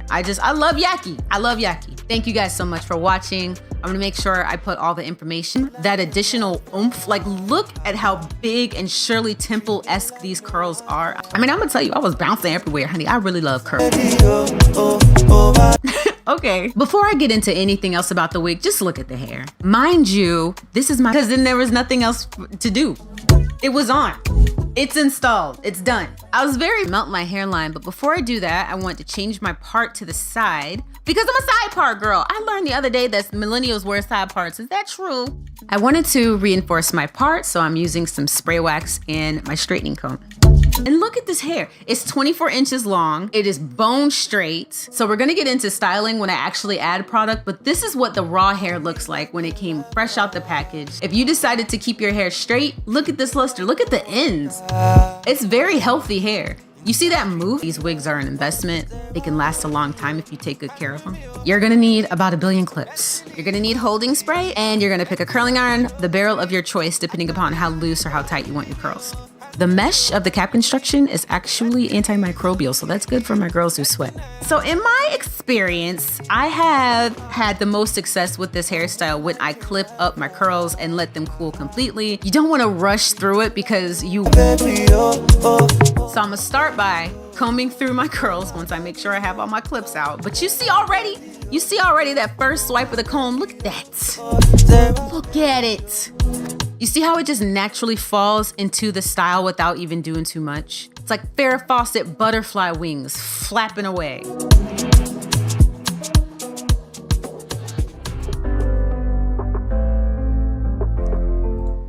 I love Yaki. I love Yaki. Thank you guys so much for watching. I'm gonna make sure I put all the information. That additional oomph, like look at how big and Shirley Temple-esque these curls are. I mean, I'm gonna tell you, I was bouncing everywhere, honey. I really love curls. Okay, before I get into anything else about the wig, just look at the hair. Mind you, this is because then there was nothing else to do. It was on. It's installed. It's done. I was very melt my hairline, but before I do that, I want to change my part to the side because I'm a side part girl. I learned the other day that millennials wear side parts. Is that true? I wanted to reinforce my part, so I'm using some spray wax and my straightening comb. And look at this hair. It's 24 inches long. It is bone straight. So we're gonna get into styling when I actually add product, but this is what the raw hair looks like when it came fresh out the package. If you decided to keep your hair straight, look at this luster. Look at the ends. It's very healthy hair. You see that move? These wigs are an investment. They can last a long time if you take good care of them. You're gonna need about 1 billion clips. You're gonna need holding spray, and you're gonna pick a curling iron, the barrel of your choice, depending upon how loose or how tight you want your curls. The mesh of the cap construction is actually antimicrobial, so that's good for my girls who sweat. So in my experience, I have had the most success with this hairstyle when I clip up my curls and let them cool completely. You don't want to rush through it because you... So I'm gonna start by combing through my curls once I make sure I have all my clips out. But you see already that first swipe of the comb. Look at that. Look at it. You see how it just naturally falls into the style without even doing too much? It's like Farrah Fawcett butterfly wings flapping away.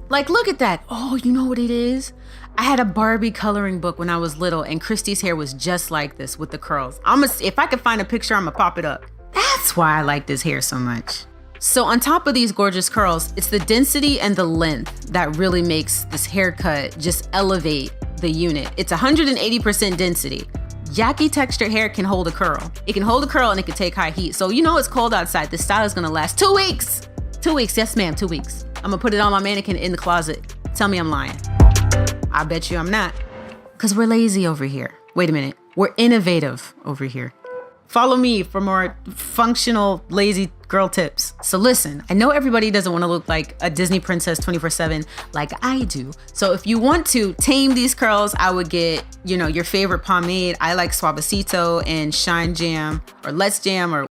Like, look at that. Oh, you know what it is? I had a Barbie coloring book when I was little, and Christy's hair was just like this with the curls. If I could find a picture, I'm gonna pop it up. That's why I like this hair so much. So on top of these gorgeous curls, it's the density and the length that really makes this haircut just elevate the unit. It's 180% density. Yaki textured hair can hold a curl. It can hold a curl and it can take high heat. So you know it's cold outside. This style is gonna last 2 weeks. 2 weeks, yes ma'am, 2 weeks. I'm gonna put it on my mannequin in the closet. Tell me I'm lying. I bet you I'm not. Cause we're lazy over here. Wait a minute, we're innovative over here. Follow me for more functional, lazy girl tips. So listen, I know everybody doesn't want to look like a Disney princess 24/7 like I do. So if you want to tame these curls, I would get, your favorite pomade. I like Suavecito and Shine Jam or Let's Jam or